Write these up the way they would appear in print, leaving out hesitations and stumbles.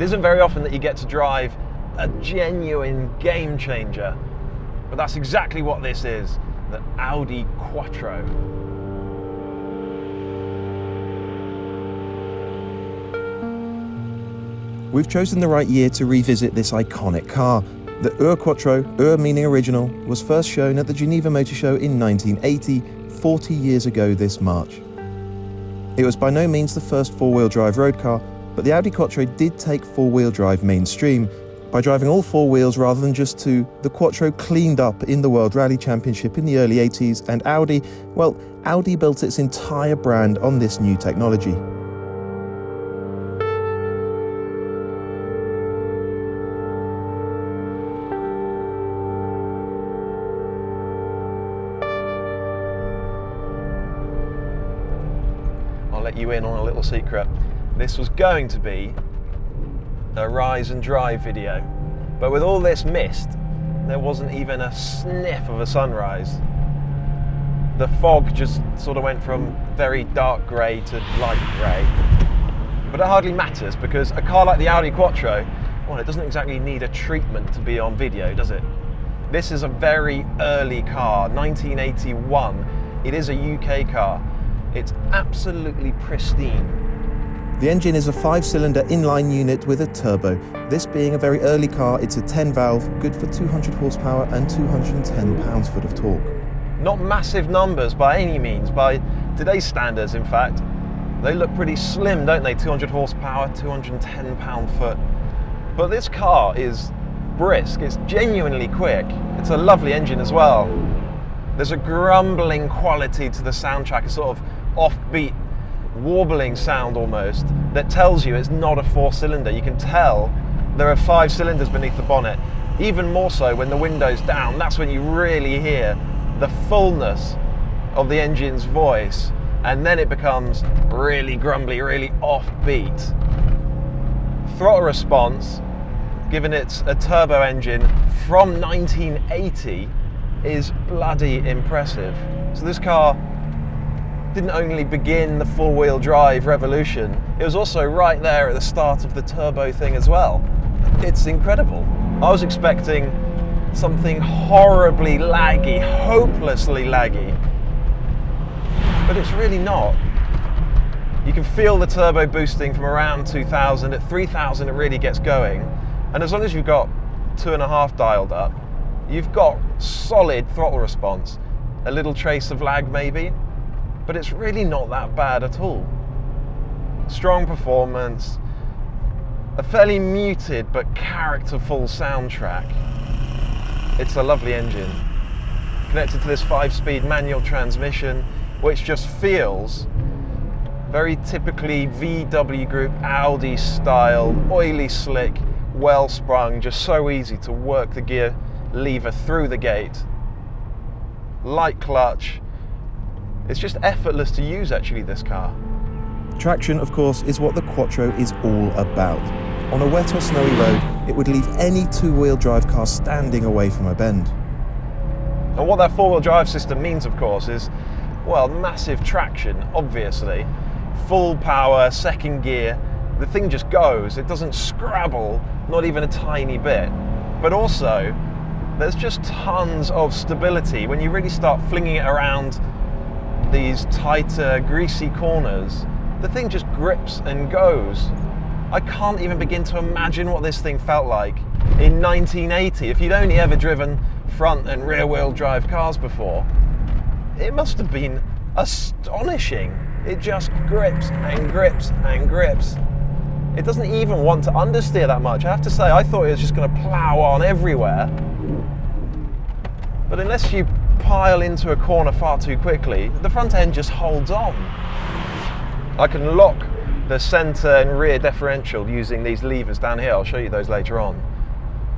It isn't very often that you get to drive a genuine game changer, but that's exactly what this is, the Audi Quattro. We've chosen the right year to revisit this iconic car. The Quattro, meaning original, was first shown at the Geneva Motor Show in 1980, 40 years ago this March. It was by no means the first four-wheel drive road car, but the Audi Quattro did take four-wheel drive mainstream. By driving all four wheels rather than just two, the Quattro cleaned up in the World Rally Championship in the early 80s, and Audi built its entire brand on this new technology. I'll let you in on a little secret. This was going to be a rise and drive video, but with all this mist, there wasn't even a sniff of a sunrise. The fog just sort of went from very dark grey to light grey. But it hardly matters, because a car like the Audi Quattro, well, it doesn't exactly need a treatment to be on video, does it? This is a very early car, 1981. It is a UK car. It's absolutely pristine. The engine is a 5-cylinder inline unit with a turbo. This being a very early car, it's a 10-valve, good for 200 horsepower and 210 pounds-foot of torque. Not massive numbers by any means, by today's standards in fact. They look pretty slim, don't they? 200 horsepower, 210 pound-foot. But this car is brisk, it's genuinely quick. It's a lovely engine as well. There's a grumbling quality to the soundtrack, a sort of offbeat, warbling sound almost, that tells you it's not a 4-cylinder. You can tell there are 5 cylinders beneath the bonnet. Even more so when the window's down, that's when you really hear the fullness of the engine's voice, and then it becomes really grumbly, really offbeat. Throttle response, given it's a turbo engine from 1980, is bloody impressive. So this car didn't only begin the four-wheel drive revolution, it was also right there at the start of the turbo thing as well. It's incredible. I was expecting something horribly laggy, hopelessly laggy, but it's really not. You can feel the turbo boosting from around 2000. At 3000 it really gets going, and as long as you've got 2.5 dialed up, you've got solid throttle response. A little trace of lag maybe, but it's really not that bad at all. Strong performance, a fairly muted but characterful soundtrack. It's a lovely engine, connected to this 5-speed manual transmission, which just feels very typically VW Group Audi style, oily slick, well sprung, just so easy to work the gear lever through the gate. Light clutch. It's just effortless to use actually, this car. Traction, of course, is what the Quattro is all about. On a wet or snowy road, it would leave any two-wheel drive car standing away from a bend. And what that four-wheel drive system means, of course, is, well, massive traction, obviously. Full power, second gear, the thing just goes. It doesn't scrabble, not even a tiny bit. But also, there's just tons of stability. When you really start flinging it around these tighter, greasy corners, the thing just grips and goes. I can't even begin to imagine what this thing felt like in 1980. If you'd only ever driven front and rear wheel drive cars before, it must have been astonishing. It just grips and grips and grips. It doesn't even want to understeer that much. I have to say, I thought it was just going to plow on everywhere. But unless you pile into a corner far too quickly, the front end just holds on. I can lock the centre and rear differential using these levers down here. I'll show you those later on.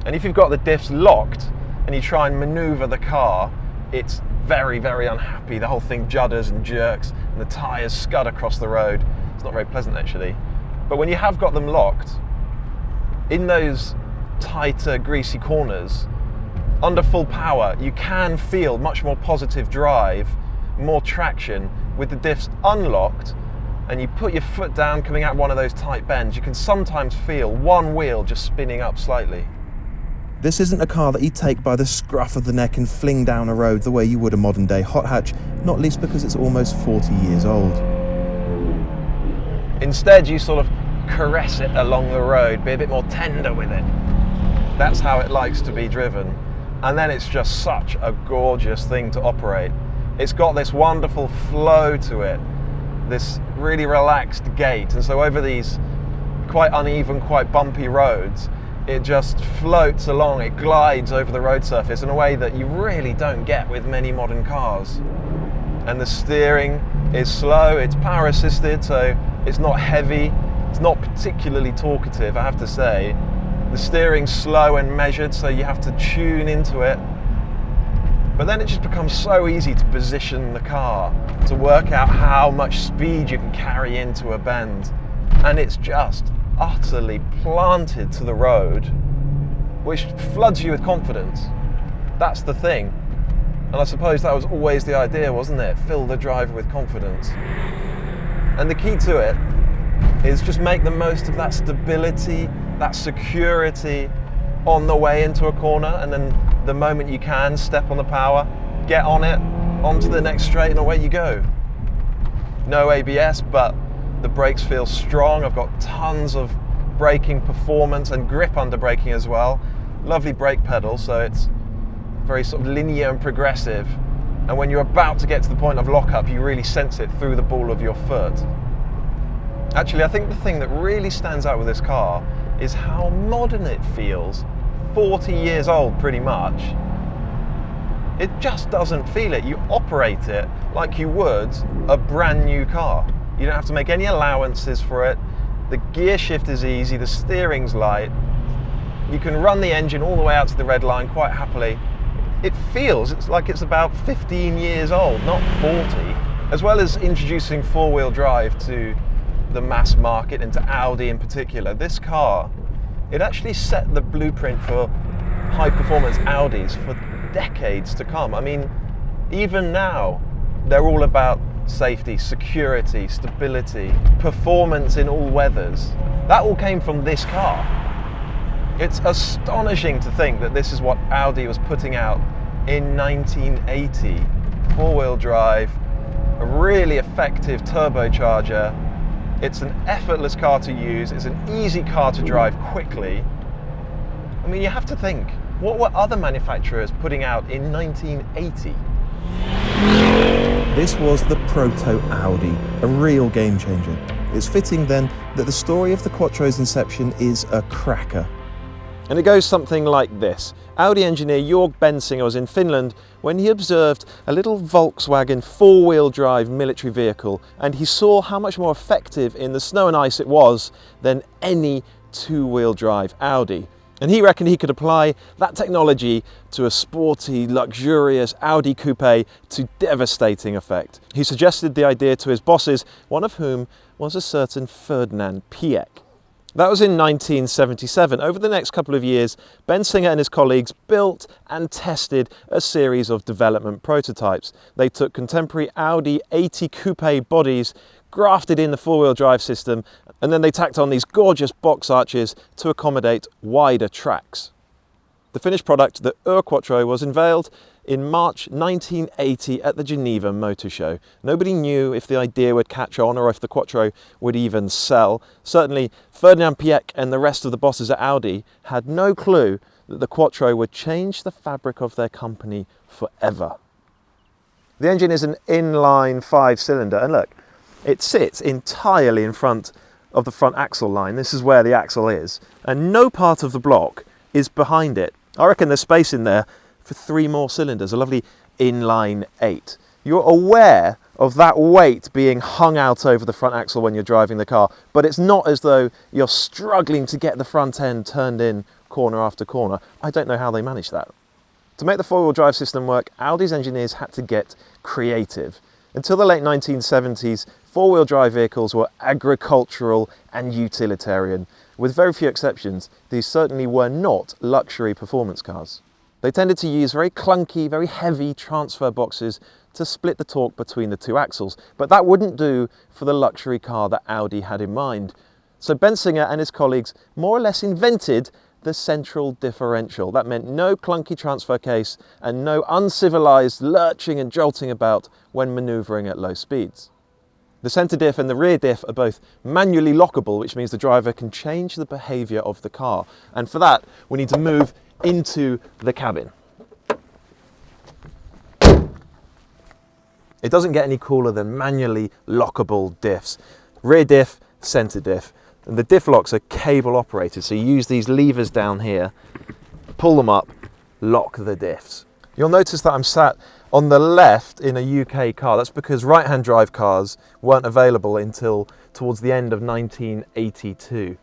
And if you've got the diffs locked and you try and manoeuvre the car, it's very, very unhappy. The whole thing judders and jerks and the tyres scud across the road. It's not very pleasant actually. But when you have got them locked, in those tighter, greasy corners, under full power, you can feel much more positive drive, more traction with the diffs unlocked, and you put your foot down coming out one of those tight bends, you can sometimes feel one wheel just spinning up slightly. This isn't a car that you take by the scruff of the neck and fling down a road the way you would a modern day hot hatch, not least because it's almost 40 years old. Instead, you sort of caress it along the road, be a bit more tender with it. That's how it likes to be driven. And then it's just such a gorgeous thing to operate. It's got this wonderful flow to it, this really relaxed gait. And so over these quite uneven, quite bumpy roads, it just floats along, it glides over the road surface in a way that you really don't get with many modern cars. And the steering is slow, it's power assisted, so it's not heavy, it's not particularly talkative, I have to say. The steering's slow and measured, so you have to tune into it. But then it just becomes so easy to position the car, to work out how much speed you can carry into a bend. And it's just utterly planted to the road, which floods you with confidence. That's the thing. And I suppose that was always the idea, wasn't it? Fill the driver with confidence. And the key to it is just make the most of that stability, that security on the way into a corner, and then the moment you can, step on the power, get on it, onto the next straight, and away you go. No ABS, but the brakes feel strong. I've got tons of braking performance and grip under braking as well. Lovely brake pedal, so it's very sort of linear and progressive. And when you're about to get to the point of lockup, you really sense it through the ball of your foot. Actually, I think the thing that really stands out with this car is how modern it feels. 40 years old, pretty much. It just doesn't feel it. You operate it like you would a brand new car. You don't have to make any allowances for it. The gear shift is easy, the steering's light. You can run the engine all the way out to the red line quite happily. It feels like it's about 15 years old, not 40. As well as introducing four-wheel drive to the mass market and to Audi in particular, this car, it actually set the blueprint for high-performance Audis for decades to come. I mean, even now, they're all about safety, security, stability, performance in all weathers. That all came from this car. It's astonishing to think that this is what Audi was putting out in 1980. Four-wheel drive, a really effective turbocharger. It's an effortless car to use, it's an easy car to drive quickly. I mean, you have to think, what were other manufacturers putting out in 1980? This was the proto-Audi, a real game changer. It's fitting then that the story of the Quattro's inception is a cracker. And it goes something like this. Audi engineer Jörg Bensinger was in Finland when he observed a little Volkswagen four-wheel drive military vehicle, and he saw how much more effective in the snow and ice it was than any two-wheel drive Audi. And he reckoned he could apply that technology to a sporty, luxurious Audi coupe to devastating effect. He suggested the idea to his bosses, one of whom was a certain Ferdinand Piëch. That was in 1977. Over the next couple of years, Bensinger and his colleagues built and tested a series of development prototypes. They took contemporary Audi 80 coupe bodies, grafted in the four-wheel drive system, and then they tacked on these gorgeous box arches to accommodate wider tracks. The finished product, the Quattro, was unveiled in March 1980 at the Geneva Motor Show. Nobody knew if the idea would catch on or if the Quattro would even sell. Certainly, Ferdinand Piëch and the rest of the bosses at Audi had no clue that the Quattro would change the fabric of their company forever. The engine is an inline 5-cylinder, and look, it sits entirely in front of the front axle line. This is where the axle is, and no part of the block is behind it. I reckon there's space in there for 3 more cylinders, a lovely inline 8. You're aware of that weight being hung out over the front axle when you're driving the car, but it's not as though you're struggling to get the front end turned in corner after corner. I don't know how they managed that. To make the four-wheel drive system work, Audi's engineers had to get creative. Until the late 1970s, four-wheel drive vehicles were agricultural and utilitarian. With very few exceptions, these certainly were not luxury performance cars. They tended to use very clunky, very heavy transfer boxes to split the torque between the two axles. But that wouldn't do for the luxury car that Audi had in mind. So Bensinger and his colleagues more or less invented the central differential. That meant no clunky transfer case and no uncivilized lurching and jolting about when maneuvering at low speeds. The centre diff and the rear diff are both manually lockable, which means the driver can change the behaviour of the car. And for that, we need to move into the cabin. It doesn't get any cooler than manually lockable diffs. Rear diff, centre diff. And the diff locks are cable operated, so you use these levers down here, pull them up, lock the diffs. You'll notice that I'm sat on the left in a UK car. That's because right-hand drive cars weren't available until towards the end of 1982.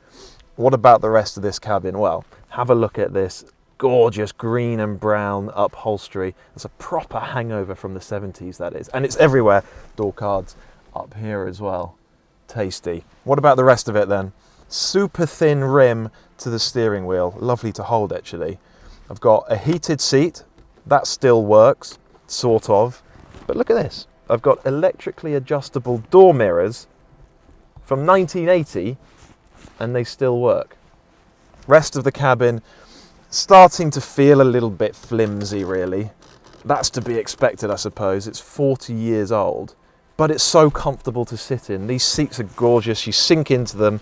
What about the rest of this cabin? Well, have a look at this gorgeous green and brown upholstery. It's a proper hangover from the 70s, that is. And it's everywhere. Door cards up here as well. Tasty. What about the rest of it then? Super thin rim to the steering wheel. Lovely to hold, actually. I've got a heated seat. That still works, sort of. But look at this. I've got electrically adjustable door mirrors from 1980, and they still work. Rest of the cabin starting to feel a little bit flimsy, really. That's to be expected, I suppose. It's 40 years old. But it's so comfortable to sit in. These seats are gorgeous. You sink into them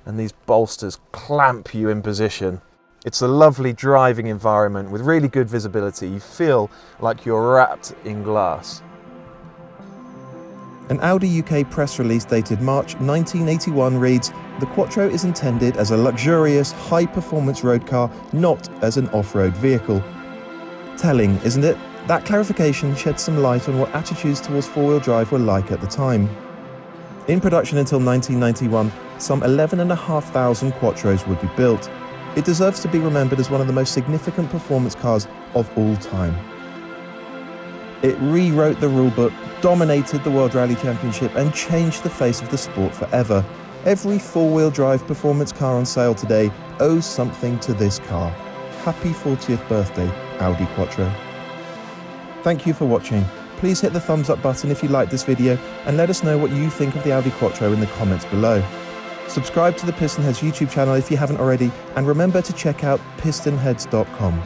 and these bolsters clamp you in position. It's a lovely driving environment with really good visibility. You feel like you're wrapped in glass. An Audi UK press release dated March 1981 reads, "The Quattro is intended as a luxurious, high-performance road car, not as an off-road vehicle." Telling, isn't it? That clarification sheds some light on what attitudes towards four-wheel drive were like at the time. In production until 1991, some 11,500 Quattros would be built. It deserves to be remembered as one of the most significant performance cars of all time. It rewrote the rulebook, dominated the World Rally Championship, and changed the face of the sport forever. Every four-wheel drive performance car on sale today owes something to this car. Happy 40th birthday, Audi Quattro. Thank you for watching. Please hit the thumbs up button if you liked this video and let us know what you think of the Audi Quattro in the comments below. Subscribe to the PistonHeads YouTube channel if you haven't already, and remember to check out PistonHeads.com.